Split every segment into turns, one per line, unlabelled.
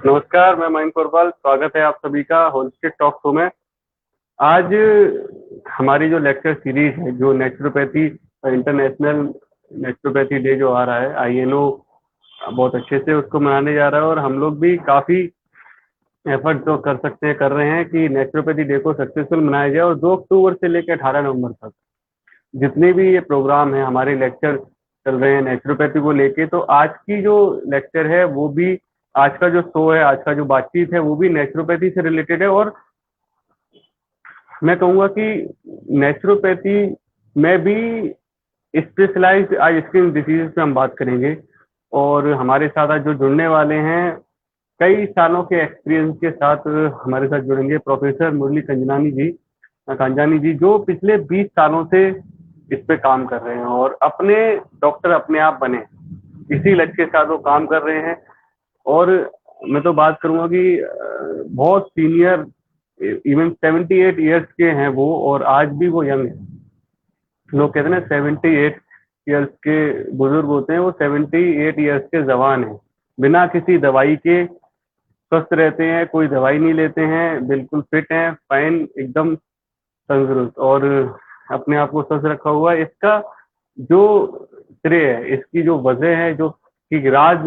नमस्कार, मैं मयंक कोरवाल। स्वागत है आप सभी का होलिस्टिक टॉक शो में। आज हमारी जो लेक्चर सीरीज है, जो नेचुरोपैथी इंटरनेशनल नेचुरोपैथी डे जो आ रहा है, आईएनओ बहुत अच्छे से उसको मनाने जा रहा है और हम लोग भी काफ़ी एफर्ट जो कर सकते हैं कर रहे हैं कि नेचुरोपैथी डे को सक्सेसफुल मनाया जाए। और 2 अक्टूबर से लेकर 18 नवंबर तक जितने भी ये प्रोग्राम हैं, हमारे लेक्चर चल रहे हैं नेचुरोपैथी को लेके। तो आज की जो लेक्चर है वो भी, आज का जो शो है, आज का जो बातचीत है वो भी नेचुरोपैथी से रिलेटेड है। और मैं कहूँगा कि नेचुरोपैथी में भी स्पेशलाइज्ड आज स्किन डिसीज पे हम बात करेंगे। और हमारे साथ आज जो जुड़ने वाले हैं, कई सालों के एक्सपीरियंस के साथ हमारे साथ जुड़ेंगे प्रोफेसर मुरली कांजानी जी, जो पिछले 20 सालों से इस पे काम कर रहे हैं और अपने डॉक्टर अपने आप बने, इसी लक्ष्य के साथ वो काम कर रहे हैं। और मैं तो बात करूंगा कि बहुत सीनियर, इवन 78 ईयर्स के हैं वो, और आज भी वो यंग है। लोग कहते हैं ना 78 ईयर्स के बुजुर्ग होते हैं, वो 78 ईयर्स के जवान हैं, बिना किसी दवाई के स्वस्थ रहते हैं, कोई दवाई नहीं लेते हैं, बिल्कुल फिट हैं, फाइन, एकदम तंदुरुस्त और अपने आप को स्वस्थ रखा हुआ है। इसका जो श्रेय है, इसकी जो वजह है, जो कि राज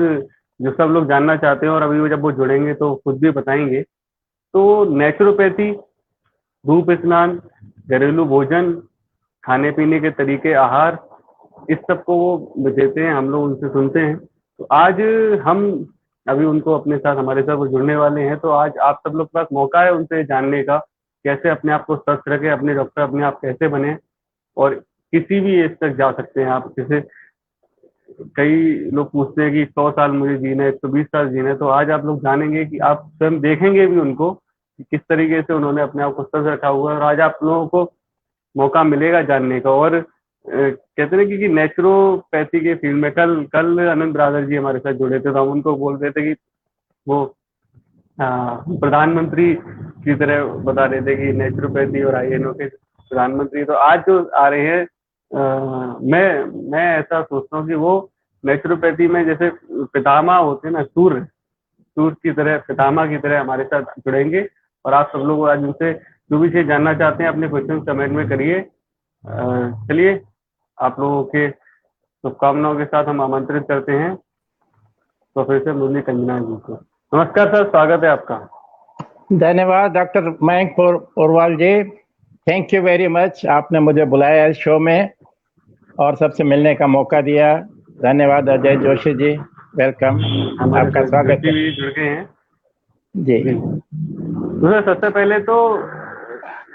जो सब लोग जानना चाहते हैं, और अभी जब वो जुड़ेंगे तो खुद भी बताएंगे। तो नेचुरोपैथी, धूप स्नान, घरेलू भोजन, खाने पीने के तरीके, आहार, इस सब को वो देते हैं, हम लोग उनसे सुनते हैं। तो आज हम अभी उनको अपने साथ, हमारे साथ वो जुड़ने वाले हैं। तो आज आप सब लोग के पास मौका है उनसे जानने का, कैसे अपने आप को स्वस्थ रखें, अपने डॉक्टर अपने आप कैसे बने, और किसी भी एज तक जा सकते हैं आप। जैसे कई लोग पूछते हैं कि 100 साल मुझे जीना है, 120 साल जीना है, तो आज आप लोग जानेंगे कि आप स्वयं देखेंगे भी उनको कि किस तरीके से उन्होंने अपने आप को स्वस्थ रखा हुआ है। और आज आप लोगों को मौका मिलेगा जानने का। और कहते हैं कि नेचुरोपैथी के फील्ड में कल कल आनंद ब्रादर जी हमारे साथ जुड़े थे, तो हम उनको बोल रहे थे कि वो प्रधानमंत्री की तरह बता रहे थे कि नेचुरोपैथी और आईएनओ के प्रधानमंत्री। तो आज जो आ रहे हैं, मैं ऐसा सोचता हूँ कि वो नेचुरोपैथी में जैसे पितामह होते हैं ना, सूर्य सूर्य की तरह, पितामह की तरह हमारे साथ जुड़ेंगे। और आप सब लोग आज उनसे जो भी चीज जानना चाहते हैं अपने क्वेश्चन कमेंट में करिए। चलिए, आप लोगों के शुभकामनाओं के साथ हम आमंत्रित करते हैं प्रोफेसर मुरली कंजना जी को। नमस्कार सर, स्वागत है आपका।
धन्यवाद doctor Mayank Porwal ji, thank you very much. आपने मुझे बुलाया इस शो में और सबसे मिलने का मौका दिया। धन्यवाद अजय जोशी जी, वेलकम, आपका स्वागत है।
भी जुड़ गए हैं
जी।
तो सर, सबसे पहले तो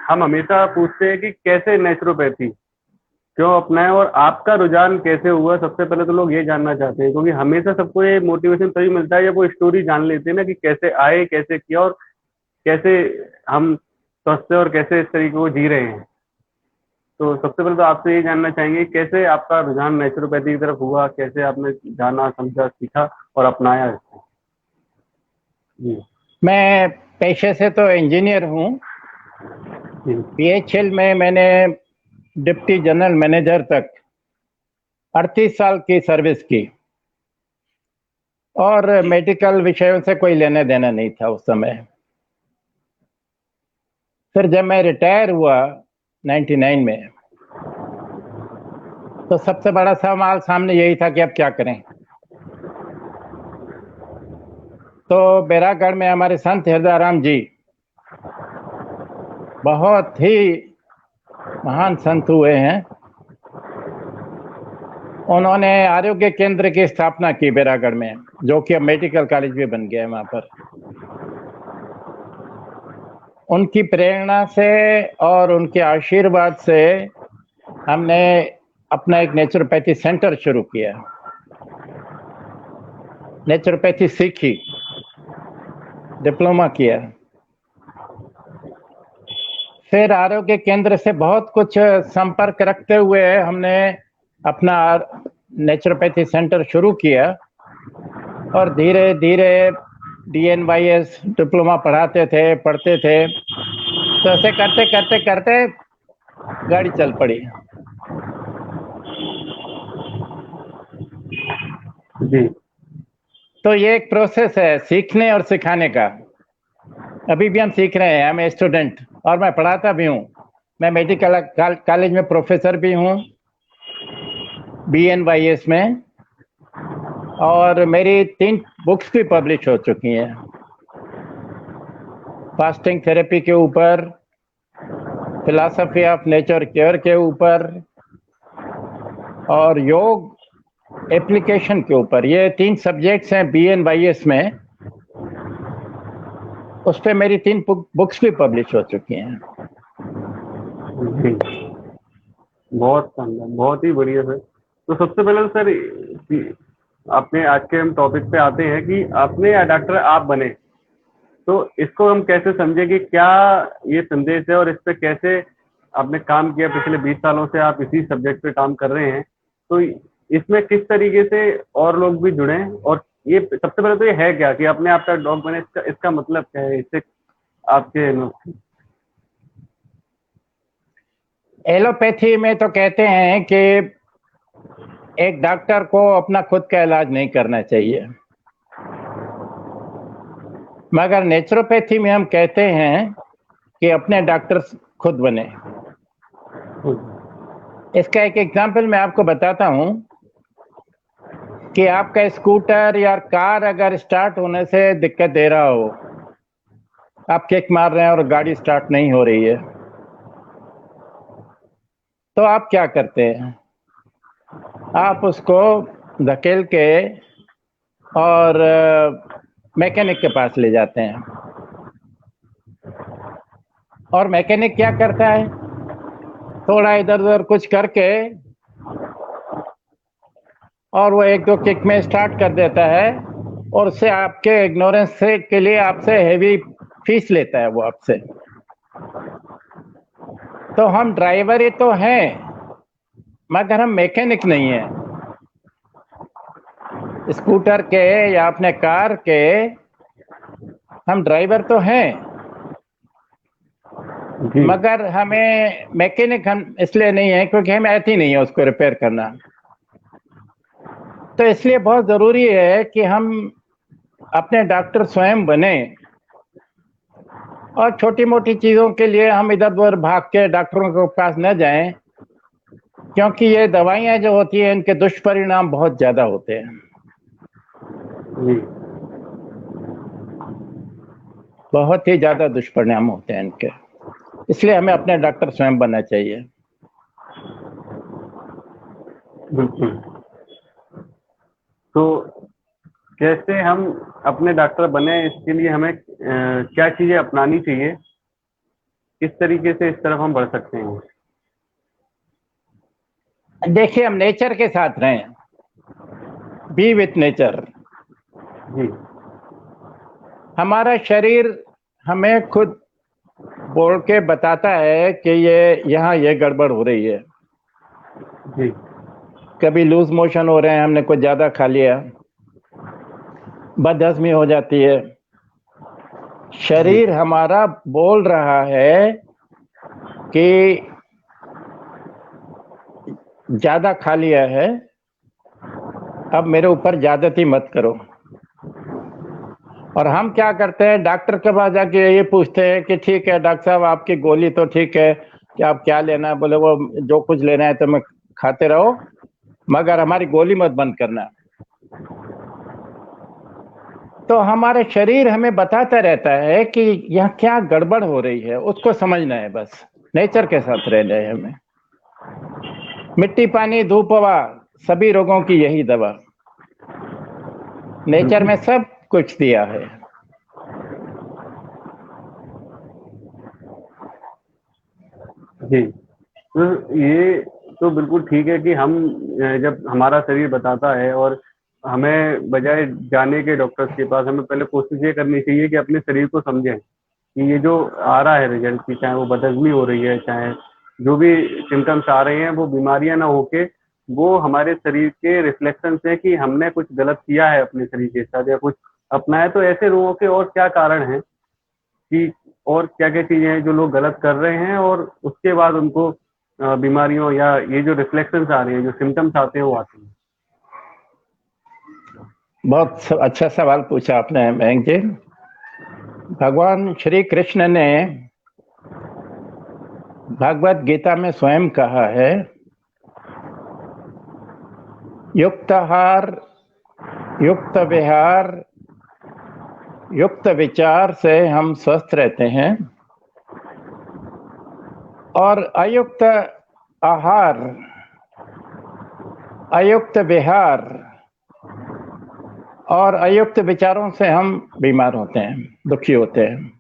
हम हमेशा पूछते हैं कि कैसे नेचुरोपैथी क्यों अपनाएं और आपका रुझान कैसे हुआ। सबसे पहले तो लोग ये जानना चाहते हैं, क्योंकि हमेशा सबको ये मोटिवेशन तभी मिलता है जब वो स्टोरी जान लेते हैं ना, कि कैसे आए, कैसे किया, और कैसे हम स्वस्थ और कैसे इस तरीके को जी रहे हैं। तो सबसे पहले तो आपसे ये जानना चाहेंगे कैसे आपका रुझान नेचुरोपैथी की तरफ हुआ, कैसे आपने जाना, समझा, सीखा और अपनाया इसको। जी।
मैं पेशे से तो इंजीनियर हूँ। बीएचईएल में मैंने डिप्टी जनरल मैनेजर तक 38 साल की सर्विस की और मेडिकल विषयों से कोई लेने देना नहीं था उस समय। फिर जब मैं रिटायर हुआ 99 में, तो सबसे बड़ा सवाल सामने यही था कि अब क्या करें। तो बैरागढ़ में हमारे संत हृदयाराम जी बहुत ही महान संत हुए हैं। उन्होंने आरोग्य केंद्र की स्थापना की बैरागढ़ में, जो कि अब मेडिकल कॉलेज भी बन गया है वहां पर। उनकी प्रेरणा से और उनके आशीर्वाद से हमने अपना एक नेचुरोपैथी सेंटर शुरू किया, नेचुरोपैथी सीखी, डिप्लोमा किया। फिर आरोग्य केंद्र से बहुत कुछ संपर्क रखते हुए हमने अपना नेचुरोपैथी सेंटर शुरू किया और धीरे धीरे DNYS डिप्लोमा पढ़ते थे। तो ऐसे करते करते करते गाड़ी चल पड़ी।
जी।
तो ये एक प्रोसेस है सीखने और सिखाने का। अभी भी हम सीख रहे हैं, मैं स्टूडेंट और मैं पढ़ाता भी हूँ। मैं मेडिकल कॉलेज में प्रोफेसर भी हूँ, BNYS में, और मेरी 3 बुक्स भी पब्लिश हो चुकी हैं फास्टिंग थेरेपी के ऊपर, फिलॉसफी ऑफ नेचर केयर के ऊपर, और योग एप्लीकेशन के ऊपर। ये 3 सब्जेक्ट्स हैं BNYS में, उस पर मेरी 3 बुक्स भी पब्लिश हो चुकी हैं।
जी, बहुत शानदार, बहुत ही बढ़िया सर। तो सबसे पहले तो सर आपने, आज के हम टॉपिक पे आते हैं कि आपने या डॉक्टर आप बने, तो इसको हम कैसे समझे कि क्या ये संदेश है और इस पे कैसे आपने काम किया? पिछले 20 सालों से आप इसी सब्जेक्ट पे काम कर रहे हैं, तो इसमें किस तरीके से और लोग भी जुड़े हैं? और ये सबसे पहले तो ये है क्या कि अपने आप का डॉग बने, इसका मतलब क्या है इससे आपके?
एलोपैथी में तो कहते हैं कि एक डॉक्टर को अपना खुद का इलाज नहीं करना चाहिए, मगर नेचुरोपैथी में हम कहते हैं कि अपने डॉक्टर खुद बने। इसका एक एग्जाम्पल मैं आपको बताता हूं कि आपका स्कूटर या कार अगर स्टार्ट होने से दिक्कत दे रहा हो, आप किक मार रहे हैं और गाड़ी स्टार्ट नहीं हो रही है, तो आप क्या करते हैं? आप उसको धकेल के और मैकेनिक के पास ले जाते हैं। और मैकेनिक क्या करता है? थोड़ा इधर उधर कुछ करके और वो 1-2 किक में स्टार्ट कर देता है, और उससे आपके इग्नोरेंस से के लिए आपसे हेवी फीस लेता है वो आपसे। तो हम ड्राइवर ही तो हैं, मगर हम मैकेनिक नहीं हैं। स्कूटर के या अपने कार के हम ड्राइवर तो हैं, मगर हमें मैकेनिक हम इसलिए नहीं है क्योंकि हमें आती नहीं है उसको रिपेयर करना। तो इसलिए बहुत जरूरी है कि हम अपने डॉक्टर स्वयं बने, और छोटी मोटी चीजों के लिए हम इधर उधर भाग के डॉक्टरों के पास न जाएं, क्योंकि ये दवाइयां जो होती हैं इनके दुष्परिणाम बहुत ज्यादा होते हैं। बहुत ही ज्यादा दुष्परिणाम होते हैं इनके, इसलिए हमें अपने डॉक्टर स्वयं बनना चाहिए।
बिल्कुल। तो कैसे हम अपने डॉक्टर बने, इसके लिए हमें क्या चीजें अपनानी चाहिए? किस तरीके से इस तरफ हम बढ़ सकते हैं?
देखिए, हम नेचर के साथ रहें, बी विथ नेचर।
जी।
हमारा शरीर हमें खुद बोल के बताता है कि यहाँ ये गड़बड़ हो रही है।
जी।
कभी लूज मोशन हो रहे हैं, हमने कुछ ज्यादा खा लिया, बदहजमी हो जाती है। शरीर हमारा बोल रहा है कि ज्यादा खा लिया है, अब मेरे ऊपर ज्यादती मत करो। और हम क्या करते हैं? डॉक्टर के पास जाके ये पूछते हैं कि ठीक है डॉक्टर साहब, आपकी गोली तो ठीक है, कि आप क्या लेना है? बोले वो जो कुछ लेना है तो मैं खाते रहो, मगर हमारी गोली मत बंद करना। तो हमारे शरीर हमें बताता रहता है कि यहाँ क्या गड़बड़ हो रही है, उसको समझना है। बस नेचर के साथ रहना है हमें। मिट्टी पानी धूप हवा, सभी रोगों की यही दवा। नेचर में सब कुछ दिया है।
जी। तो ये तो बिल्कुल ठीक है कि हम जब हमारा शरीर बताता है, और हमें बजाय जाने के डॉक्टर्स के पास, हमें पहले कोशिश ये करनी चाहिए कि अपने शरीर को समझें कि ये जो आ रहा है रिजल्ट, की चाहे वो बदहजमी हो रही है, चाहे जो भी सिम्टम्स आ रहे हैं, वो बीमारियां ना होके वो हमारे शरीर के रिफ्लेक्शन है कि हमने कुछ गलत किया है अपने शरीर के साथ या कुछ अपनाया। तो ऐसे रोगों के और क्या कारण हैं कि और क्या क्या चीजें हैं जो लोग गलत कर रहे हैं, और उसके बाद उनको बीमारियों या ये जो रिफ्लेक्शंस आ रही हैं, जो सिम्टम्स आते हैं, वो आते हैं?
बहुत अच्छा सवाल पूछा आपने मयंक जी। भगवान श्री कृष्ण ने भगवत गीता में स्वयं कहा है, युक्त आहार, युक्त विहार, युक्त विचार से हम स्वस्थ रहते हैं, और अयुक्त आहार, अयुक्त विहार और अयुक्त विचारों से हम बीमार होते हैं, दुखी होते हैं।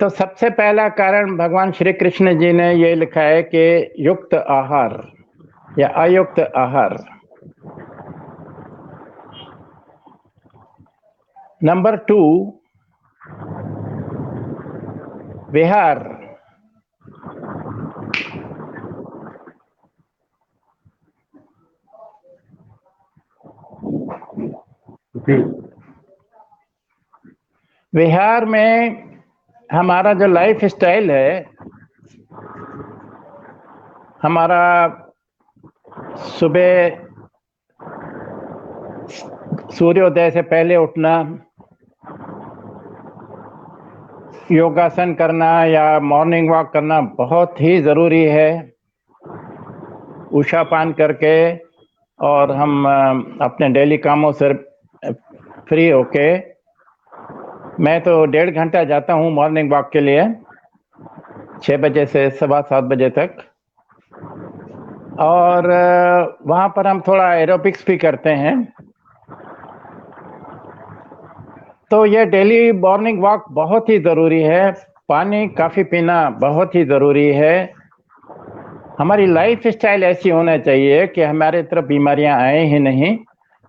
तो सबसे पहला कारण भगवान श्री कृष्ण जी ने ये लिखा है कि युक्त आहार या अयुक्त आहार। नंबर 2, विहार।
जी।
विहार में हमारा जो लाइफ स्टाइल है, हमारा सुबह सूर्योदय से पहले उठना, योगासन करना या मॉर्निंग वॉक करना बहुत ही ज़रूरी है। उषा पान करके और हम अपने डेली कामों से फ्री होके, मैं तो 1.5 घंटा जाता हूँ मॉर्निंग वॉक के लिए, 6 बजे से 7:15 बजे तक। और वहाँ पर हम थोड़ा एरोबिक्स भी करते हैं। तो ये डेली मॉर्निंग वॉक बहुत ही ज़रूरी है। पानी काफ़ी पीना बहुत ही ज़रूरी है। हमारी लाइफ स्टाइल ऐसी होना चाहिए कि हमारे तरफ बीमारियां आए ही नहीं,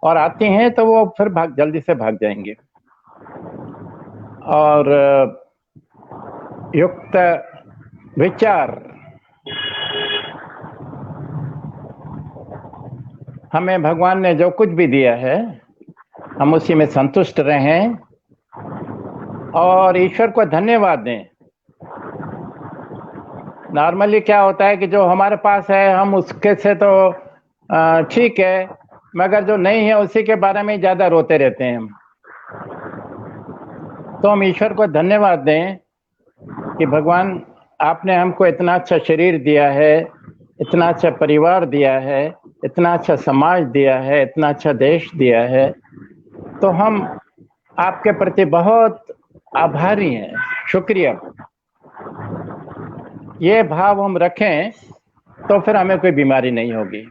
और आती हैं तो वो फिर जल्दी से भाग जाएंगे। और युक्त विचार, हमें भगवान ने जो कुछ भी दिया है हम उसी में संतुष्ट रहें और ईश्वर को धन्यवाद दें। नॉर्मली क्या होता है कि जो हमारे पास है हम उसके से तो ठीक है, मगर जो नहीं है उसी के बारे में ज़्यादा रोते रहते हैं हम। तो हम ईश्वर को धन्यवाद दें कि भगवान आपने हमको इतना अच्छा शरीर दिया है, इतना अच्छा परिवार दिया है, इतना अच्छा समाज दिया है, इतना अच्छा देश दिया है। तो हम आपके प्रति बहुत आभारी हैं, शुक्रिया। ये भाव हम रखें तो फिर हमें कोई बीमारी नहीं होगी।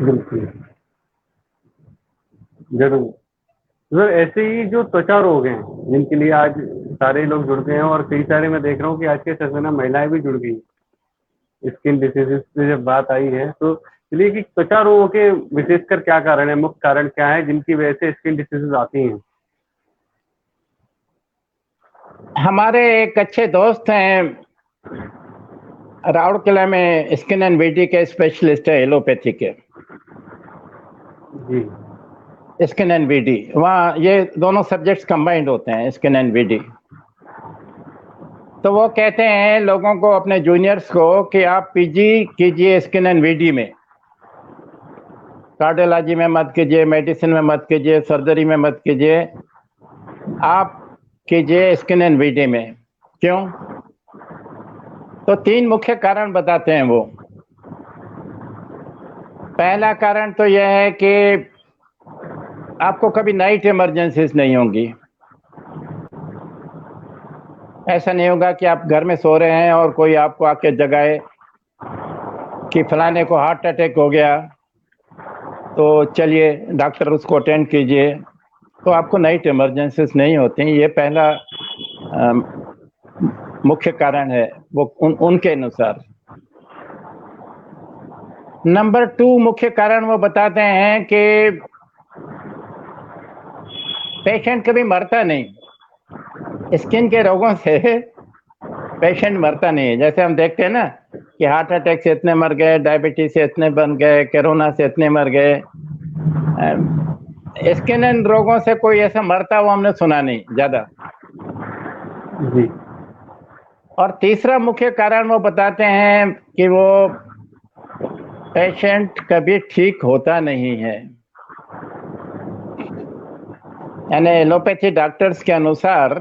बिल्कुल, जरूर। सर, ऐसे ही जो त्वचा रोग हैं जिनके लिए आज सारे लोग जुड़ गए हैं, और कई सारे मैं देख रहा हूँ कि आज के समय में महिलाएं भी जुड़ गई, स्किन डिसीजेस से जब बात आई है, तो चलिए कि त्वचा रोगों के विशेषकर क्या कारण है, मुख्य कारण क्या है जिनकी वजह से स्किन डिसीजेस आती हैं?
हमारे एक अच्छे दोस्त हैं, राउरकेला में स्किन एंड ब्यूटी के स्पेशलिस्ट है, एलोपैथी के।
जी।
स्किन एंड ब्यूटी, वहाँ ये दोनों सब्जेक्ट्स कंबाइंड होते हैं, स्किन एंड ब्यूटी। तो वो कहते हैं लोगों को, अपने जूनियर्स को, कि आप पीजी कीजिए स्किन एंड ब्यूटी में, कार्डियोलॉजी में मत कीजिए, मेडिसिन में मत कीजिए, सर्जरी में मत कीजिए, आप कीजिए स्किन एंड ब्यूटी में। क्यों? तो 3 मुख्य कारण बताते हैं वो। पहला कारण तो यह है कि आपको कभी नाइट इमरजेंसीज नहीं होंगी। ऐसा नहीं होगा कि आप घर में सो रहे हैं और कोई आपको आके जगाए कि फलाने को हार्ट अटैक हो गया, तो चलिए डॉक्टर उसको अटेंड कीजिए। तो आपको नाइट इमरजेंसीज नहीं होती। ये पहला मुख्य कारण है वो उनके अनुसार। नंबर 2 मुख्य कारण वो बताते हैं कि पेशेंट कभी मरता नहीं स्किन के रोगों से। पेशेंट मरता नहीं है। जैसे हम देखते हैं ना कि हार्ट अटैक से इतने मर गए, डायबिटीज से इतने बन गए, कोरोना से इतने मर गए, स्किन एंड रोगों से कोई ऐसा मरता वो हमने सुना नहीं ज्यादा।
जी।
और तीसरा मुख्य कारण वो बताते हैं कि वो पेशेंट कभी ठीक होता नहीं है। यानी एलोपैथी डॉक्टर्स के अनुसार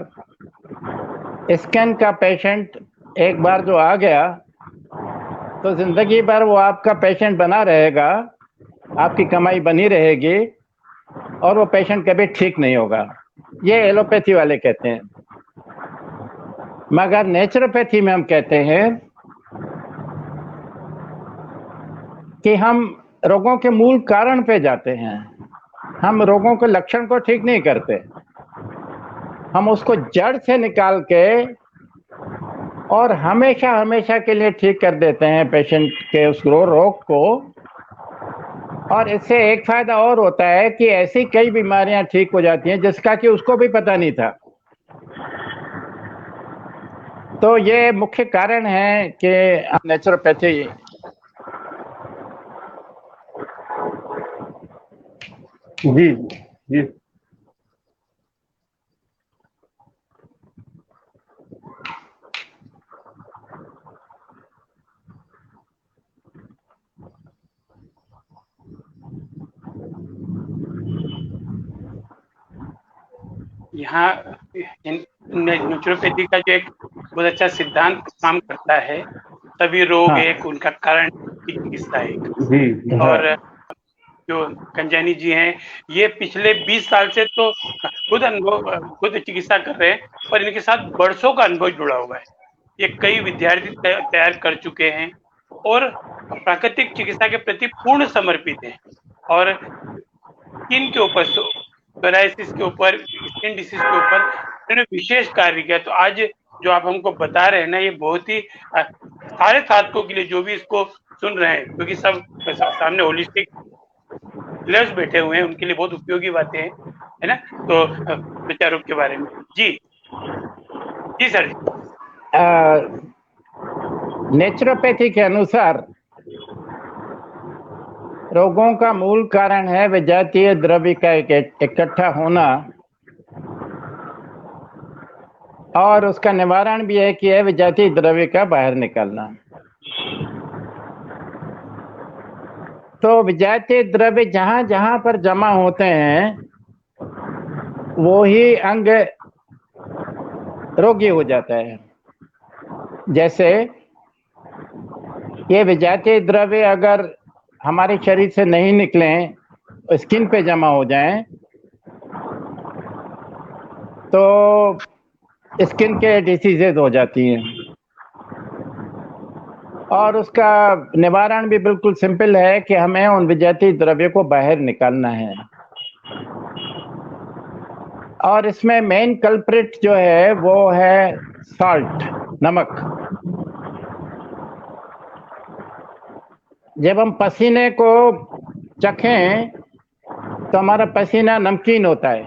स्किन का पेशेंट एक बार जो आ गया तो जिंदगी भर वो आपका पेशेंट बना रहेगा, आपकी कमाई बनी रहेगी और वो पेशेंट कभी ठीक नहीं होगा। ये एलोपैथी वाले कहते हैं। मगर नेचुरोपैथी में हम कहते हैं कि हम रोगों के मूल कारण पे जाते हैं। हम रोगों के लक्षण को ठीक नहीं करते, हम उसको जड़ से निकाल के और हमेशा हमेशा के लिए ठीक कर देते हैं पेशेंट के उस रोग को। और इससे एक फायदा और होता है कि ऐसी कई बीमारियां ठीक हो जाती हैं जिसका कि उसको भी पता नहीं था। तो ये मुख्य कारण है कि नेचुरोपैथी।
जी जी।
यहाँ नेचुरोपैथी का जो एक बहुत अच्छा सिद्धांत काम करता है, सभी रोग
हाँ।
एक, उनका कारण की चिकित्सा एक।
जी
और जो कंजानी जी हैं, ये पिछले 20 साल से तो खुद चिकित्सा कर रहे हैं, पर इनके साथ वर्षों का अनुभव जुड़ा हुआ है। ये कई विद्यार्थी तैयार कर चुके हैं और प्राकृतिक चिकित्सा के प्रति पूर्ण समर्पित हैं। और स्किन के ऊपर, सोराइसिस के ऊपर, स्किन डिसीज के ऊपर इन्होंने विशेष कार्य किया। तो आज जो आप हमको बता रहे हैं ना, ये बहुत ही सारे साधकों के लिए, जो भी इसको सुन रहे हैं, क्योंकि सब सामने होलिस्टिक हीलर्स बैठे हुए हैं, उनके लिए बहुत उपयोगी बातें हैं, है ना। तो विचारों के बारे में जी जी सर।
नेचुरोपैथी के अनुसार रोगों का मूल कारण है विजातीय द्रव्य का इकट्ठा होना, और उसका निवारण भी है कि है विजातीय द्रव्य का बाहर निकलना। तो विजातीय द्रव्य जहां जहां पर जमा होते हैं वो ही अंग रोगी हो जाता है। जैसे ये विजातीय द्रव्य अगर हमारे शरीर से नहीं निकले, स्किन पे जमा हो जाएं, तो स्किन के डिसीजेज हो जाती हैं। और उसका निवारण भी बिल्कुल सिंपल है कि हमें उन विजातीय द्रव्य को बाहर निकालना है। और इसमें मेन कल्प्रिट जो है वो है सॉल्ट, नमक। जब हम पसीने को चखें तो हमारा पसीना नमकीन होता है।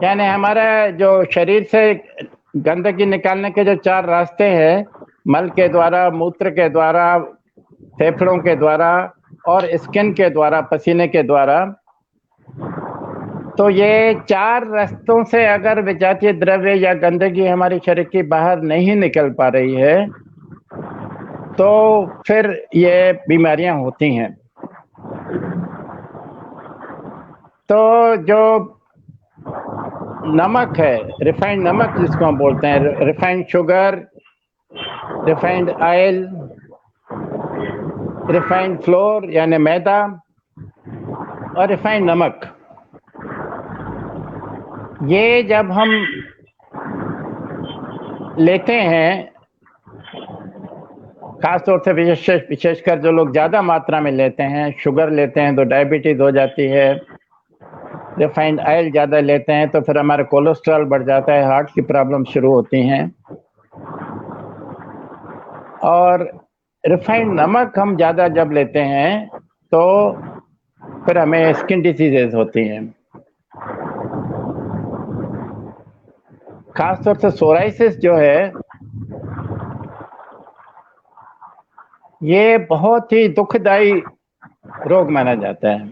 यानी हमारा जो शरीर से गंदगी निकालने के जो 4 रास्ते हैं, मल के द्वारा, मूत्र के द्वारा, फेफड़ों के द्वारा और स्किन के द्वारा, पसीने के द्वारा, तो ये 4 रास्तों से अगर विजातीय द्रव्य या गंदगी हमारे शरीर की बाहर नहीं निकल पा रही है तो फिर ये बीमारियां होती हैं। तो जो नमक है, रिफाइंड नमक जिसको हम बोलते हैं, refined sugar, refined oil, refined floor यानी मैदा और रिफाइंड नमक, ये जब हम लेते हैं, खासतौर से विशेषकर जो लोग ज़्यादा मात्रा में लेते हैं, शुगर लेते हैं तो डायबिटीज़ हो जाती है, रिफाइंड ऑयल ज़्यादा लेते हैं तो फिर हमारा कोलेस्ट्रॉल बढ़ जाता है, हार्ट की प्रॉब्लम शुरू होती हैं। और रिफाइंड नमक हम ज़्यादा जब लेते हैं तो फिर हमें स्किन डिसीजेज होती हैं। खासतौर से सोराइसिस जो है, ये बहुत ही दुखदाई रोग माना जाता है,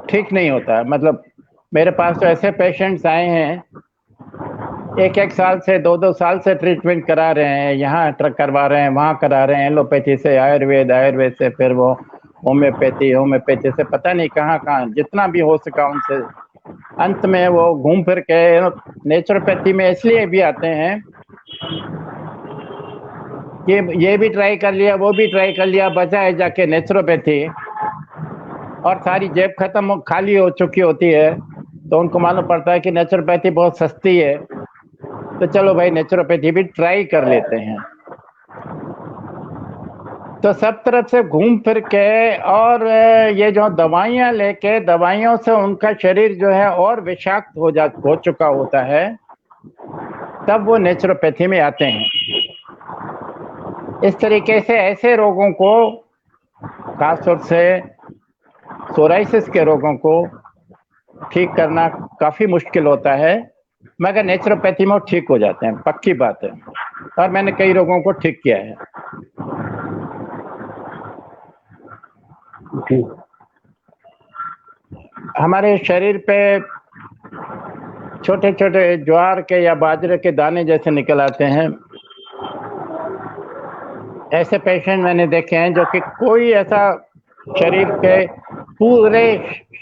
ठीक नहीं होता। मतलब मेरे पास तो ऐसे पेशेंट्स आए हैं एक एक साल से 2-2 साल से ट्रीटमेंट करा रहे हैं, यहाँ करवा रहे हैं, वहाँ करा रहे हैं, एलोपैथी से आयुर्वेद, आयुर्वेद से फिर वो होम्योपैथी, होम्योपैथी से पता नहीं कहाँ कहाँ जितना भी हो सका उनसे। अंत में वो घूम फिर के नेचुरोपैथी में इसलिए भी आते हैं कि ये भी ट्राई कर लिया, वो भी ट्राई कर लिया, बचा है जाके नेचुरोपैथी, और सारी जेब खत्म खाली हो चुकी होती है, तो उनको मालूम पड़ता है कि नेचुरोपैथी बहुत सस्ती है, तो चलो भाई नेचुरोपैथी भी ट्राई कर लेते हैं। तो सब तरफ से घूम फिर के, और ये जो दवाइयाँ लेके, दवाइयों से उनका शरीर जो है और विषाक्त हो चुका होता है, तब वो नेचुरोपैथी में आते हैं। इस तरीके से ऐसे रोगों को, खासतौर से सोराइसिस के रोगों को ठीक करना काफी मुश्किल होता है, मगर नेचुरोपैथी में वो ठीक हो जाते हैं, पक्की बात है। और मैंने कई रोगों को ठीक किया है।
जी।
हमारे शरीर पे छोटे छोटे ज्वार के या बाजरे के दाने जैसे निकल आते हैं, ऐसे पेशेंट मैंने देखे हैं जो कि कोई ऐसा शरीर के, पूरे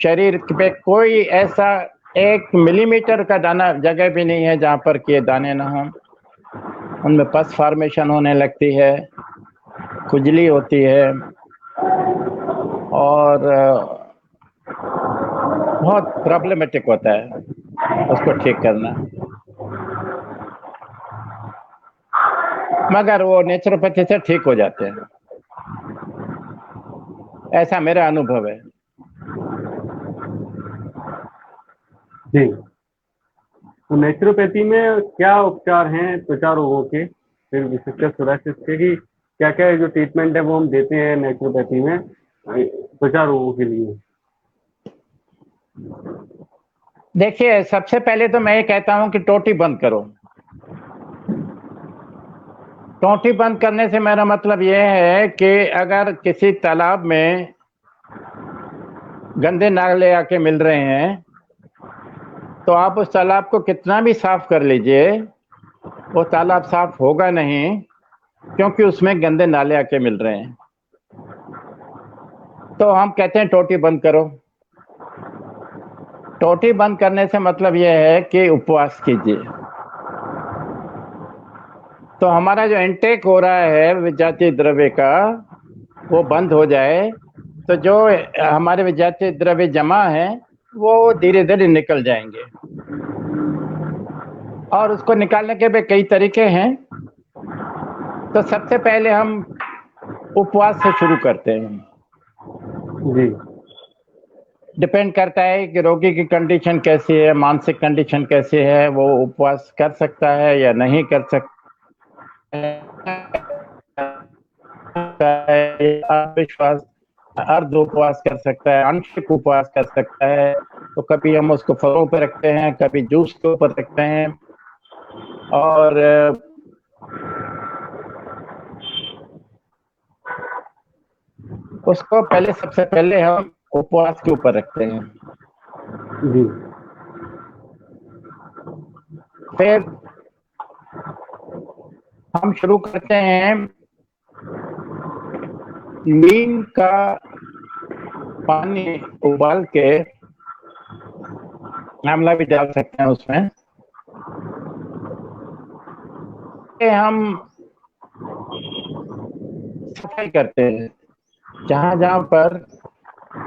शरीर पे कोई ऐसा 1 मिलीमीटर का दाना जगह भी नहीं है जहां पर कि ये दाने ना हो। उनमें पस फॉर्मेशन होने लगती है, खुजली होती है, और बहुत प्रॉब्लमेटिक होता है उसको ठीक करना। मगर वो नेचुरोपैथी से ठीक हो जाते हैं, ऐसा मेरा अनुभव है।
जी। तो नेचुरोपैथी में क्या उपचार हैं त्वचा रोगों के, फिर विशेषकर सोराइसिस के, कि क्या क्या जो ट्रीटमेंट है वो हम देते हैं नेचुरोपैथी में त्वचा रोगों के लिए?
देखिए, सबसे पहले तो मैं ये कहता हूं कि टोटी बंद करो। टोटी बंद करने से मेरा मतलब ये है कि अगर किसी तालाब में गंदे नाले आके मिल रहे हैं, तो आप उस तालाब को कितना भी साफ कर लीजिए, वो तालाब साफ होगा नहीं, क्योंकि उसमें गंदे नाले आके मिल रहे हैं। तो हम कहते हैं टोटी बंद करो। टोटी बंद करने से मतलब यह है कि उपवास कीजिए। तो हमारा जो इनटेक हो रहा है विजातीय द्रव्य का, वो बंद हो जाए, तो जो हमारे विजातीय द्रव्य जमा है वो धीरे धीरे निकल जाएंगे। और उसको निकालने के भी कई तरीके हैं। तो सबसे पहले हम उपवास से शुरू करते हैं।
जी।
डिपेंड करता है कि रोगी की कंडीशन कैसी है, मानसिक कंडीशन कैसी है, वो उपवास कर सकता है या नहीं कर सकता है। विश्वास अर्ध उपवास कर सकता है, आंशिक उपवास कर सकता है। तो कभी हम उसको फलों पर रखते हैं, कभी जूस के ऊपर रखते हैं। और उसको पहले, सबसे पहले हम उपवास के ऊपर रखते हैं।
जी।
फिर हम शुरू करते हैं नीम का पानी उबाल के, आंवला भी डाल सकते हैं उसमें। हम सफाई करते हैं जहां जहां पर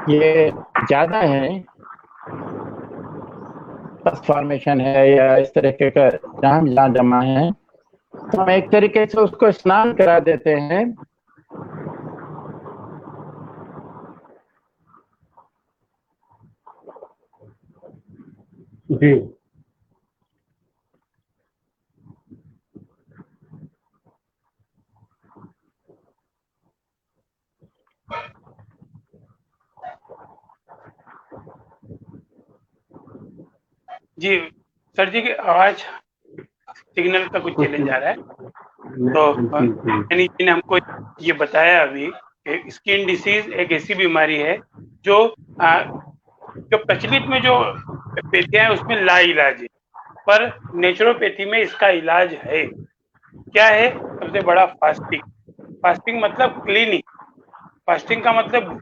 ये ज्यादा है, पस फॉर्मेशन है या इस तरीके का जहां जमा है, तो हम एक तरीके से उसको स्नान करा देते हैं।
जी।
जी सर जी की आवाज, सिग्नल का कुछ चैलेंज आ रहा है। तो यानी जी ने हमको ये बताया अभी कि स्किन डिसीज एक ऐसी बीमारी है जो जो प्रचलित में जो पेथियां है उसमें लाइलाज है। पर नेचुरोपैथी में इसका इलाज है। क्या है? सबसे बड़ा फास्टिंग। फास्टिंग मतलब क्लीनिंग। फास्टिंग का मतलब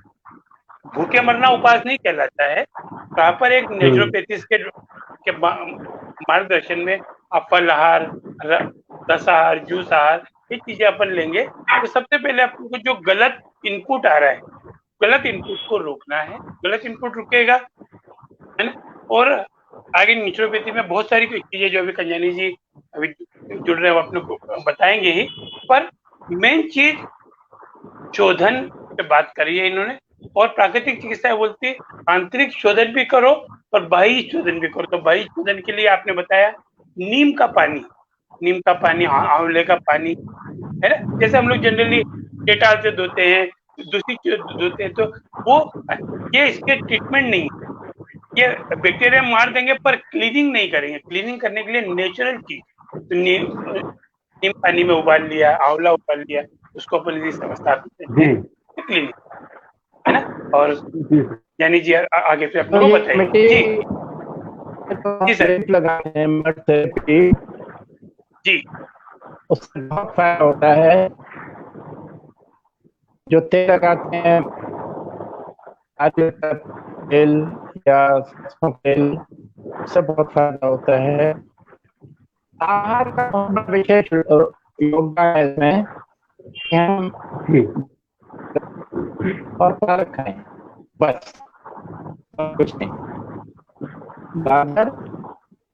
भूखे मरना उपवास नहीं कहलाता है। प्रॉपर एक नेचुरोपैथिस्ट के मार्गदर्शन में आप फल आहार, रस आहार, जूस आहार, ये चीजें अपन लेंगे तो सबसे पहले आपको जो गलत इनपुट आ रहा है, गलत इनपुट को रोकना है। गलत इनपुट रुकेगा, है ना? और आगे नेचुरोपैथी में बहुत सारी चीजें जो अभी कंजानी जी अभी जुड़ रहे हैं वो अपने को बताएंगे ही, पर मेन चीज शोधन पे बात करी है इन्होंने। और प्राकृतिक चिकित्सा बोलती है आंतरिक शोधन भी करो और बाह्य शोधन भी करो। तो बाह्य शोधन के लिए आपने बताया नीम का पानी, आंवले का पानी, है ना? जैसे हम लोग जनरली डेटॉल से धोते हैं, दूसरी धोते हैं, तो वो ये इसके ट्रीटमेंट नहीं है। ये बैक्टीरिया मार देंगे पर क्लीनिंग नहीं करेंगे। क्लीनिंग करने के लिए नेचुरल चीज, तो नीम पानी में उबाल लिया, आंवला उबाल लिया, उसको अपन यदि स्थापित करते हैं क्लीनिंग, है ना? और यानी जी आगे फिर अपने को बताइए जी। जी सर।
लगाते हैं मड थेरेपी,
जी
उससे बहुत फायदा होता है। जो तेल लगाते हैं तेल या सरसों तेल, उससे बहुत फायदा होता है। आहार का बहुत विशेष योगदान है इसमें कि हम और पालक खाएं, बस और कुछ नहीं। गाजर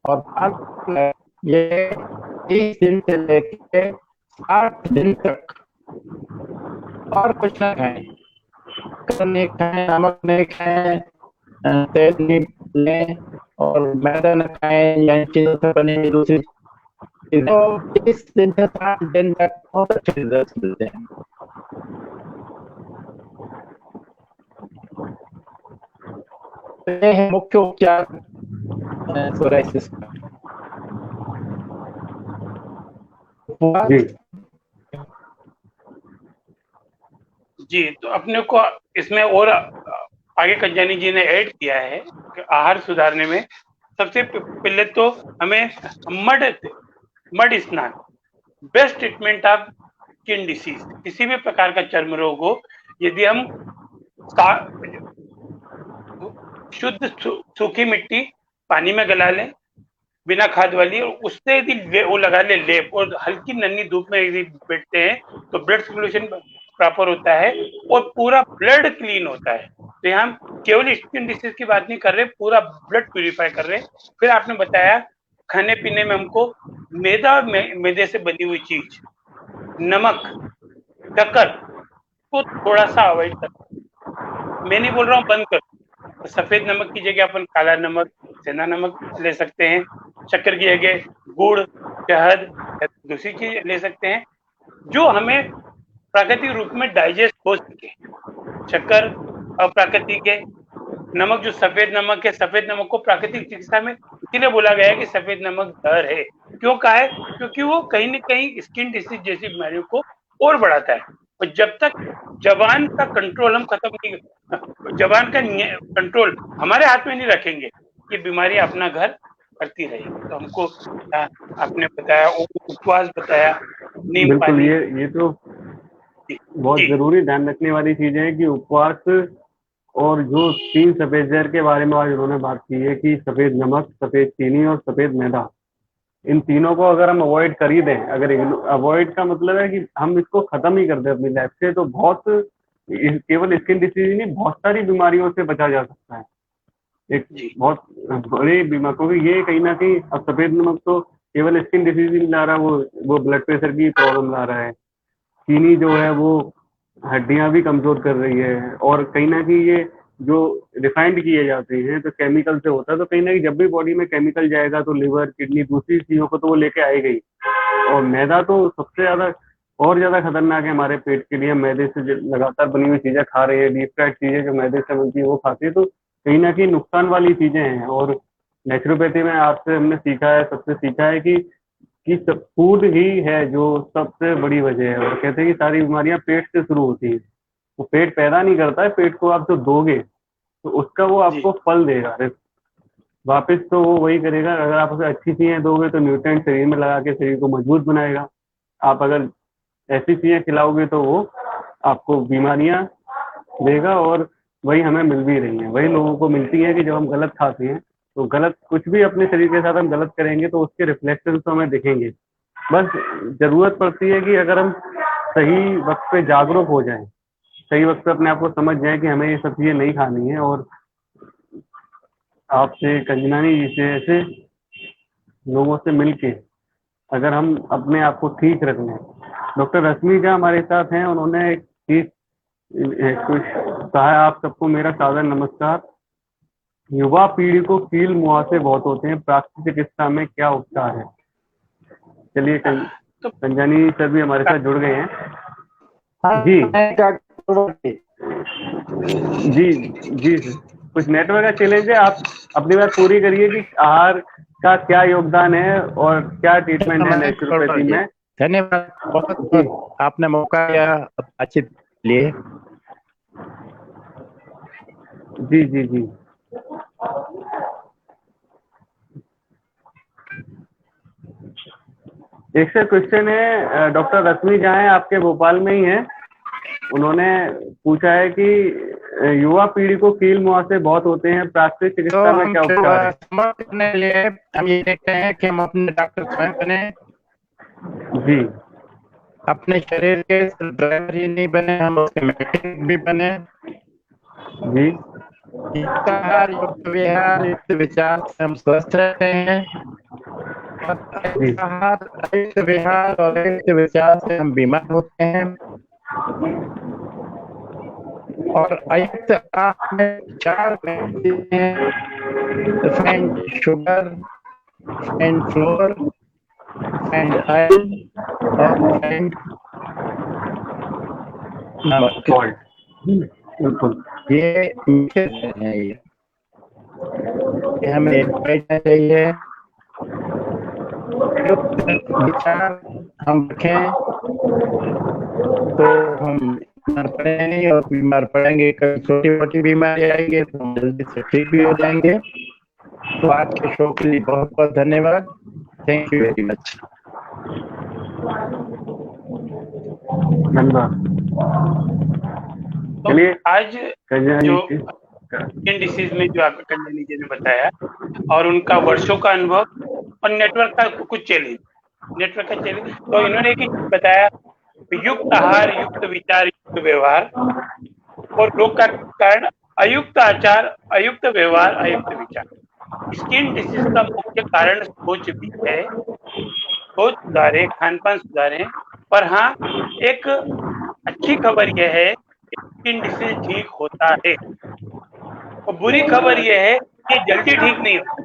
और पालक ये 30 दिन से लेके 60 दिन तक और कुछ ना खाएं, नहीं खाएं, नमक नहीं खाएं, तेल नहीं लें और मैदा न खाएं या चीजों से बनी दूसरी चीजें। तो 30 दिन से 60 दिन तक बहुत अच्छे रिजल्ट मिलते हैं। ये है मुख्य उपचार सोराइसिस का।
जी, तो अपने को इसमें और आगे कंजानी जी ने ऐड किया है कि आहार सुधारने में सबसे पहले तो हमें मड स्नान best treatment of skin disease. किसी भी प्रकार का चर्म रोग हो, यदि हम शुद्ध सूखी मिट्टी पानी में गला लें बिना खाद वाली, और उससे यदि वो लगा ले लेप, और हल्की नन्ही धूप में यदि बैठते हैं तो ब्लड सर्कुलेशन प्रॉपर होता है और पूरा ब्लड क्लीन होता है। तो यहाँ हम केवल स्किन डिसीज की बात नहीं कर रहे, पूरा ब्लड प्यूरिफाई कर रहे हैं। फिर आपने बताया खाने पीने में हमको मैदे से बनी हुई चीज, नमक, शक्कर को थोड़ा सा अवॉइड कर। मैं नहीं बोल रहा हूँ बंद कर, तो सफेद नमक की जगह अपन काला नमक, सेंधा नमक ले सकते हैं। शक्कर की जगह गुड़, शहद या दूसरी चीज ले सकते हैं जो हमें प्राकृतिक रूप में डाइजेस्ट हो सके। शक्कर अप्राकृतिक है, नमक जो सफेद नमक है, सफेद नमक को प्राकृतिक चिकित्सा में इसीलिए बोला गया है कि सफेद नमक जहर है। क्यों कहा है? क्योंकि वो कहीं न कहीं स्किन डिसीज जैसी बीमारियों को और बढ़ाता है। और जब तक जबान का कंट्रोल हम खत्म नहीं, जबान का कंट्रोल हमारे हाथ में नहीं रखेंगे, ये बीमारी अपना घर करती रहेगी। तो हमको आपने बताया, उपवास बताया, नीम
बिल्कुल,
पानी,
ये तो बहुत जरूरी ध्यान रखने वाली चीजें है कि उपवास और जो 3 सफेद जहर के बारे में आज उन्होंने बात की है कि सफेद नमक, सफेद चीनी और सफेद मैदा, इन तीनों को अगर हम अवॉइड कर ही दें, अगर अवॉइड का मतलब है कि हम इसको खत्म ही कर दें अपनी लाइफ से, तो बहुत केवल स्किन डिसीज नहीं, बहुत सारी बीमारियों से बचा जा सकता है। एक बहुत बड़ी बीमारी, क्योंकि ये कहीं ना कहीं अब सफेद नमक तो केवल स्किन डिसीज ही नहीं ला रहा, वो ब्लड प्रेशर की प्रॉब्लम ला रहा है। चीनी जो है वो हड्डियां भी कमजोर कर रही है, और कहीं ना कहीं ये जो रिफाइंड किए जाते हैं तो केमिकल से होता है, तो कहीं ना कहीं जब भी बॉडी में केमिकल जाएगा तो लिवर, किडनी, दूसरी चीजों को तो वो लेके आएगा ही। और मैदा तो सबसे ज्यादा और ज्यादा खतरनाक है हमारे पेट के लिए। मैदे से लगातार बनी हुई चीजें खा रहे हैं, डीप फ्राइड चीजें जो मैदे से बनती है वो खाते हैं, तो कहीं ना कहीं नुकसान वाली चीजें हैं। और नेचुरोपैथी में आपसे हमने सीखा है, सबसे सीखा है कि फूड ही है जो सबसे बड़ी वजह है। और कहते हैं कि सारी बीमारियां पेट से शुरू होती है। वो पेट पैदा नहीं करता है, पेट को आप जो दोगे तो उसका वो आपको फल देगा। वापस तो वो वही करेगा। अगर आप उसे अच्छी चीजें दोगे तो न्यूट्रिएंट शरीर में लगा के शरीर को मजबूत बनाएगा। आप अगर ऐसी चीजें खिलाओगे तो वो आपको बीमारियां देगा। और वही हमें मिल भी रही है, वही लोगों को मिलती है कि जब हम गलत खाते हैं तो गलत कुछ भी अपने शरीर के साथ हम गलत करेंगे तो उसके रिफ्लेक्शन तो हमें दिखेंगे। बस जरूरत पड़ती है कि अगर हम सही वक्त पे जागरूक हो जाएं, सही वक्त पे अपने आप को समझ जाएं कि हमें ये सब चीजें नहीं खानी है। और आपसे कंजनानी जी से ऐसे लोगों से मिलके अगर हम अपने आप को ठीक रख लें। डॉक्टर रश्मि जी हमारे साथ हैं, उन्होंने एक चीज कुछ कहा है। आप सबको मेरा सादर नमस्कार। युवा पीढ़ी को कील मुहासे बहुत होते हैं, प्राकृतिक चिकित्सा में क्या उपचार है? चलिए
तो
कंजानी सर भी हमारे साथ जुड़ गए हैं। जी जी जी सर, कुछ नेटवर्क का चैलेंज है। आप अपनी बात पूरी करिए कि आहार का क्या योगदान है और क्या ट्रीटमेंट है नेचुरोपैथी में।
धन्यवाद, बहुत
जी
बहुत आपने मौका दिया बातचीत के लिए।
जी जी जी एक से क्वेश्चन है, डॉक्टर रश्मि जहाँ है आपके भोपाल में ही है। उन्होंने पूछा है कि युवा पीढ़ी को कील मुहासे बहुत होते हैं, प्राकृतिक
तो
चिकित्सा में
हम
क्या उपचार है?
समाप्त करने के लिए हम ये देखते हैं कि हम अपने डॉक्टर स्वयं बने,
जी
अपने शरीर के ड्राइवर ही नहीं बने, हम उसके मैकेनिक भी बने।
जी
युक्त आहार, युक्त विहार, युक्त विचार से हम स्वस्थ रहते हैं। और
जी
अयुक्त आहार, अयुक्त विहार और अयुक्त विचार से हम बीमार होते हैं। और अयुक्त आहार में 4 हैं: refined sugar, refined floor, refined oil और रिफाइंड नमक।
सॉल्ट, बिल्कुल।
ये मीठे हैं, ये हमें बैठना चाहिए। युक्त विचार हम रखें तो हम बीमार पड़ेंगे नहीं, और बीमार पड़ेंगे कभी छोटी मोटी बीमारी आएंगे तो हम जल्दी से ठीक भी हो जाएंगे। तो आज के शो के लिए बहुत बहुत धन्यवाद। Thank you very much.
धन्यवाद।
तो
चलिए
आज
कंजानी
जो
जी।
स्किन डिसीज में जो आपका कंजनी जी ने बताया और उनका वर्षों का अनुभव और नेटवर्क का कुछ चैलेंज, नेटवर्क का चैलेंज, तो इन्होंने एक ही चीज बताया, युक्त आहार, युक्त विचार, युक्त व्यवहार, और रोग का कारण अयुक्त आचार, अयुक्त व्यवहार, अयुक्त विचार। स्किन डिसीज का मुख्य कारण सोच भी है। सोच सुधारे, खान पान सुधारें। पर हाँ, एक अच्छी खबर यह है कि स्किन डिसीज ठीक होता है, और बुरी खबर यह है कि जल्दी ठीक नहीं होता।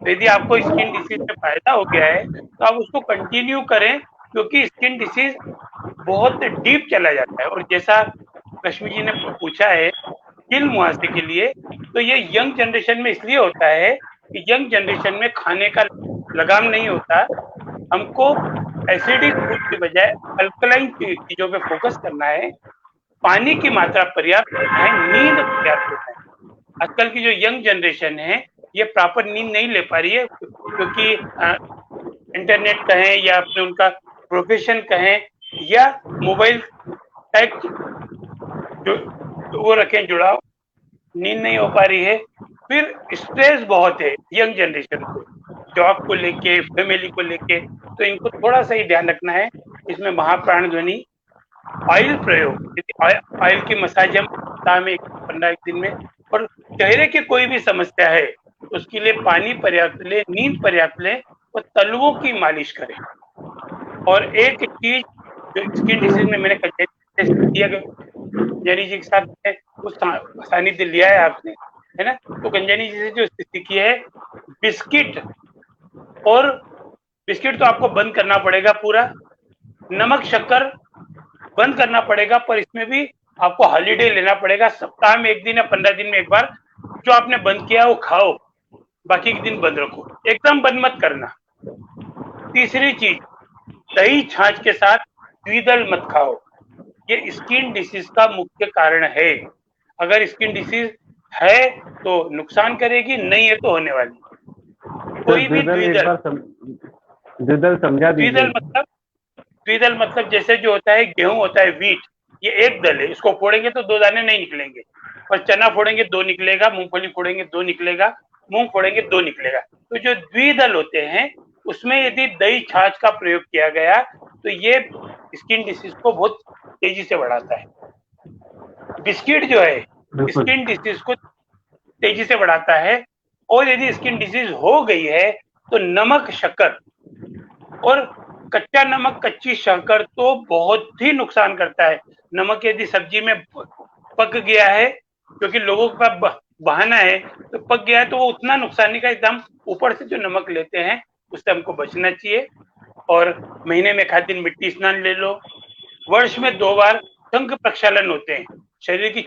तो यदि आपको स्किन डिसीज से फायदा हो गया है तो आप उसको कंटिन्यू करें, क्योंकि स्किन डिसीज बहुत डीप चला जाता है। और जैसा रश्मि जी ने पूछा है कील मुहासे के लिए, तो ये यंग जनरेशन में इसलिए होता है कि यंग जनरेशन में खाने का लगाम नहीं होता। हमको एसिडिक फूड की बजाय अल्कलाइन चीजों पे फोकस करना है, पानी की मात्रा पर्याप्त लेना है, नींद पर्याप्त लेना है। आजकल की जो यंग जनरेशन है ये प्रॉपर नींद नहीं ले पा रही है, क्योंकि इंटरनेट कहें या अपने उनका प्रोफेशन कहें या मोबाइल का एक जो वो रखें जुड़ाव, नींद नहीं हो पा रही है। फिर स्ट्रेस बहुत है यंग जनरेशन को, जॉब को लेके, फैमिली को लेके। तो इनको थोड़ा सा ही ध्यान रखना है। इसमें महाप्राण ध्वनि, ऑयल प्रयोग, यदि ऑयल की मसाज हम सप्ताह में 15 दिन में, और चेहरे की कोई भी समस्या है तो उसके लिए पानी पर्याप्त लें, नींद पर्याप्त लें और तलवों की मालिश करें। और एक चीज जो स्किन डिसीज में मैंने दिया, कंजनी जी के साथ कुछ सानिध्य लिया है आपने, है ना? तो कंजनी जी से जो सीखी है, बिस्किट, और बिस्किट तो आपको बंद करना पड़ेगा पूरा, नमक शक्कर बंद करना पड़ेगा, पर इसमें भी आपको हॉलीडे लेना पड़ेगा। सप्ताह में 1 दिन या 15 दिन में एक बार जो आपने बंद किया वो खाओ, बाकी के दिन बंद रखो, एकदम बंद मत करना। तीसरी चीज, दही छाछ के साथ द्विदल मत खाओ, ये स्किन डिसीज का मुख्य कारण है। अगर स्किन डिसीज है तो नुकसान करेगी, नहीं है तो होने वाली। कोई भी द्विदल,
द्विदल समझा दीजिए।
द्विदल मतलब जैसे जो होता है गेहूं होता है वीट, ये एक दल है, इसको फोड़ेंगे तो 2 दाने नहीं निकलेंगे, और चना फोड़ेंगे 2 निकलेगा, मूंगफली फोड़ेंगे 2 निकलेगा, मूंग फोड़ेंगे 2 निकलेगा। तो जो द्विदल होते हैं उसमें यदि दही छाछ का प्रयोग किया गया तो ये स्किन डिसीज को बहुत तेजी से बढ़ाता है। बिस्किट जो है स्किन डिसीज को तेजी से बढ़ाता है, और यदि स्किन डिसीज हो गई है तो नमक, शक्कर और कच्चा नमक, कच्ची शक्कर तो बहुत ही नुकसान करता है। नमक यदि सब्जी में पक गया है, क्योंकि लोगों के पास बहाना है, तो पक गया है तो वो उतना नुकसान नहीं करता। हम ऊपर से जो नमक लेते हैं उससे हमको बचना चाहिए। और महीने में खाद दिन मिट्टी स्नान ले लो। वर्ष में 2 बार शंख प्रक्षालन होते हैं, शरीर की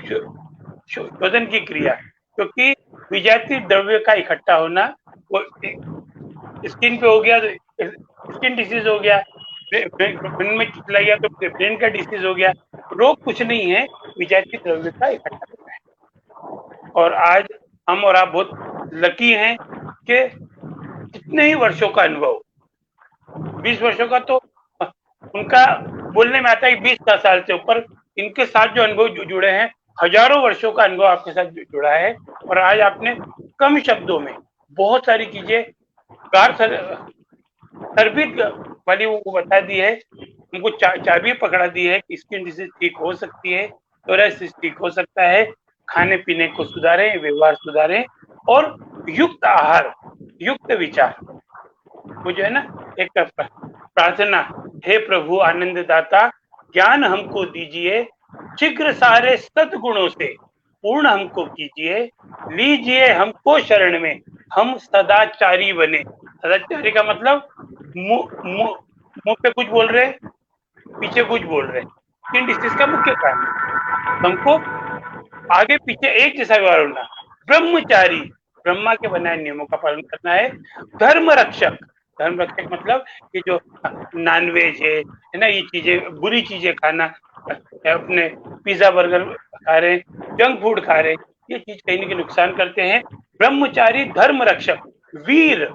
शोधन की क्रिया, क्योंकि विजातीय द्रव्य का इकट्ठा होना, वो स्किन पे हो गया तो स्किन डिसीज हो गया, ब्रेन में चला गया तो ब्रेन का डिसीज हो गया। रोग कुछ नहीं है, विजातीय द्रव्य का इकट्ठा होना है। और आज हम और आप बहुत लकी हैं कि कितने ही वर्षों का अनुभव, 20 वर्षों का तो उनका बोलने में आता है 20 साल से ऊपर, इनके साथ जो अनुभव जुड़े हैं, हजारों वर्षों का अनुभव आपके साथ जुड़ा है। और आज आपने कम शब्दों में बहुत सारी चीजें तरबीत वाली वो बता दी है, उनको चाबी पकड़ा दी है कि स्किन डिसीज ठीक हो सकती है, सोरायसिस ठीक हो सकता है। खाने पीने को सुधारें, व्यवहार सुधारें, और युक्त आहार, युक्त विचार। वो जो है ना, एक प्रार्थना, हे प्रभु आनंद दाता, ज्ञान हमको दीजिए, शीघ्र सारे सद्गुणों से पूर्ण हमको कीजिए, लीजिए हमको शरण में, हम सदाचारी बने। सदाचारी का मतलब मुंह पे कुछ बोल रहे, पीछे कुछ बोल रहे। स्किन डिसीज का मुख्य कारण हमको आगे पीछे एक जैसा व्यवहार होना। ब्रह्मचारी, ब्रह्मा के बनाए नियमों का पालन करना है। धर्म रक्षक, धर्म रक्षक मतलब ये जो नॉनवेज है ना, ये चीजें, बुरी चीजें खाना, अपने पिज्जा बर्गर खा रहे, जंक फूड खा रहे, ये चीज कहीं ना कहीं नुकसान करते हैं। ब्रह्मचारी, धर्म रक्षक, वीर,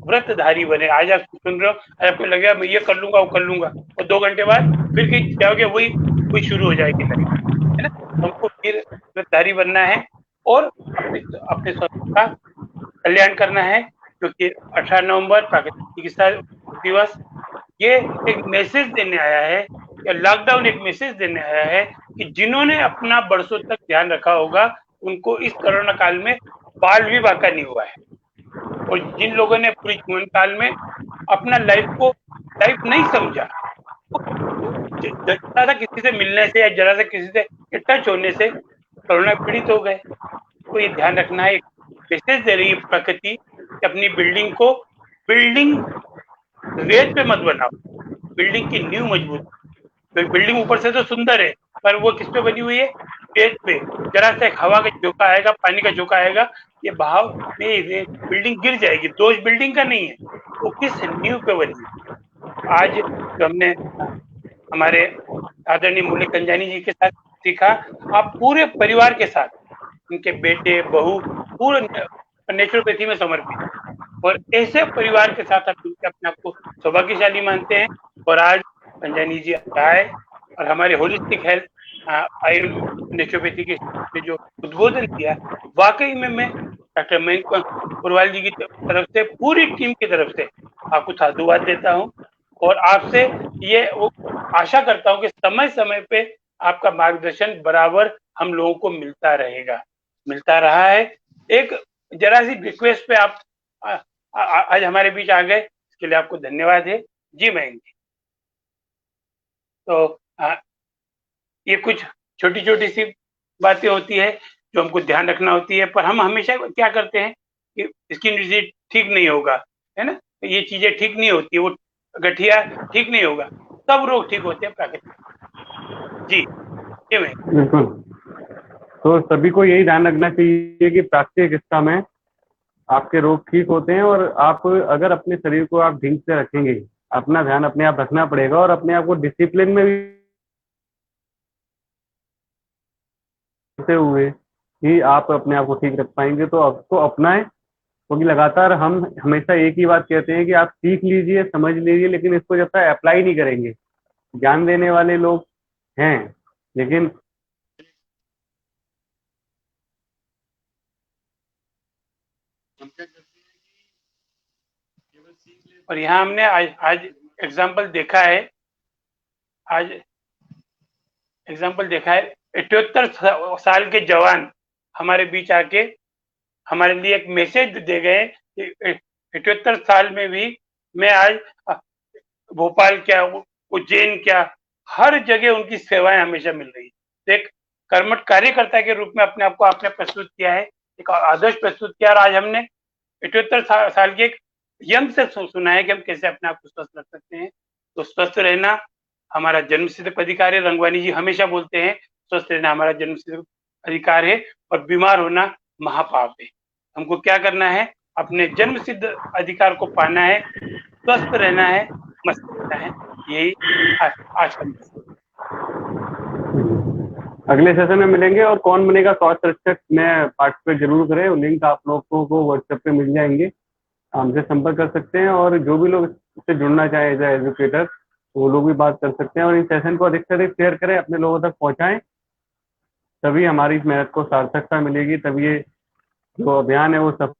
व्रतधारी बने। आज आप सुन रहे हो, आपको लगेगा मैं ये कर लूंगा, वो कर लूंगा, और 2 घंटे बाद फिर कहीं जाओगे, वही शुरू हो जाएगी लाइफ, है ना। हमको फिर व्रतधारी बनना है और अपने स्वास्थ्य का कल्याण करना है, क्योंकि 18 नवंबर प्राकृतिक चिकित्सा दिवस ये एक मैसेज देने आया है, या लॉकडाउन एक मैसेज देने आया है कि जिन्होंने अपना बरसों तक ध्यान रखा होगा उनको इस कोरोना काल में बाल विवाह का नहीं हुआ है। और जिन लोगों ने पूरी जीवन काल में अपना लाइफ नहीं समझा, जरा सा किसी से मिलने से या जरा सा किसी से टच होने से कोरोना पीड़ित हो गए। तो ये ध्यान रखना है, मैसेज दे रही है प्रकृति कि अपनी बिल्डिंग रेत पे मत बनाओ, बिल्डिंग की नींव मजबूत। तो बिल्डिंग ऊपर से तो सुंदर है, पर वो किस पे बनी हुई है? रेत पे। जरा सा एक हवा का झोंका आएगा, पानी का झोंका आएगा, ये बहाव में बिल्डिंग गिर जाएगी। दोष बिल्डिंग का नहीं है, वो किस नींव पे बनी है। आज जो हमने हमारे आदरणीय मूल्य कंजानी जी के साथ सीखा, आप पूरे परिवार के साथ, उनके बेटे, बहू, पूरे नेचुरोपैथी में समर्पित, और ऐसे परिवार के साथ आप अपने आप को सौभाग्यशाली मानते हैं। और आज कंजानी जी आए और हमारे होलिस्टिक हेल्थ नेचुरोपैथी के जो उद्बोधन किया, वाकई में मैं डॉक्टर मयंक पुरवाल जी की तरफ से, पूरी टीम की तरफ से आपको साधुवाद देता हूँ, और आपसे ये आशा करता हूँ कि समय समय पे आपका मार्गदर्शन बराबर हम लोगों को मिलता रहेगा, मिलता रहा है। एक जरा सी रिक्वेस्ट पे आप आज हमारे बीच आ गए, इसके लिए आपको धन्यवाद है जी मयंक जी। तो ये कुछ छोटी छोटी सी बातें होती है जो हमको ध्यान रखना होती है, पर हम हमेशा क्या करते हैं कि स्किन डिजीज ठीक नहीं होगा, है ना, ये चीजें ठीक नहीं होती, वो गठिया ठीक नहीं होगा, सब रोग ठीक होते हैं प्राकृतिक। जी
बिल्कुल। तो सभी को यही ध्यान रखना चाहिए कि प्राकृतिक चिकित्सा में आपके रोग ठीक होते हैं, और आप अगर अपने शरीर को आप ढंग से रखेंगे, अपना ध्यान अपने आप रखना पड़ेगा, और अपने आप को डिसिप्लिन में भी हुए ही आप अपने आप को ठीक रख पाएंगे। तो अब तो अपनाएं क्योंकि लगातार हम हमेशा एक ही बात कहते हैं कि आप सीख लीजिए, समझ लीजिए, लेकिन इसको जब तक अप्लाई नहीं करेंगे, ज्ञान देने वाले लोग हैं लेकिन
और यहाँ हमने आज एग्जाम्पल देखा है, आज एग्जाम्पल देखा है 78 साल के जवान हमारे बीच आके हमारे लिए एक मैसेज दे गए कि 78 साल में भी मैं आज भोपाल क्या, उज्जैन क्या, हर जगह उनकी सेवाएं हमेशा मिल रही है। तो एक कर्मठ कार्यकर्ता के रूप में अपने आप को आपने प्रस्तुत किया है, एक आदर्श प्रस्तुत किया, और आज हमने 78 साल के एक यंग से सुना है कि हम कैसे अपने आप को स्वस्थ रख सकते हैं। तो स्वस्थ रहना हमारा जन्मसिद्ध अधिकार है। रंगवानी जी हमेशा बोलते हैं स्वस्थ रहना हमारा जन्मसिद्ध अधिकार है और बीमार होना महापाप है। हमको क्या करना है, अपने जन्मसिद्ध अधिकार को पाना है, स्वस्थ रहना है, मस्त रहना है। यही आज का
अगले सेशन में मिलेंगे। और कौन बनेगा स्वास्थ्य रक्षक में पार्टिसिपेट जरूर करें। लिंक आप लोगों को व्हाट्सएप पे मिल जाएंगे, हमसे संपर्क कर सकते हैं। और जो भी लोग इससे जुड़ना चाहे एज एजुकेटर, वो लोग भी बात कर सकते हैं। और इन सेशन को अधिक से अधिक शेयर करें, अपने लोगों तक पहुंचाएं, तभी हमारी इस मेहनत को सार्थकता मिलेगी, तभी ये जो अभियान है वो सब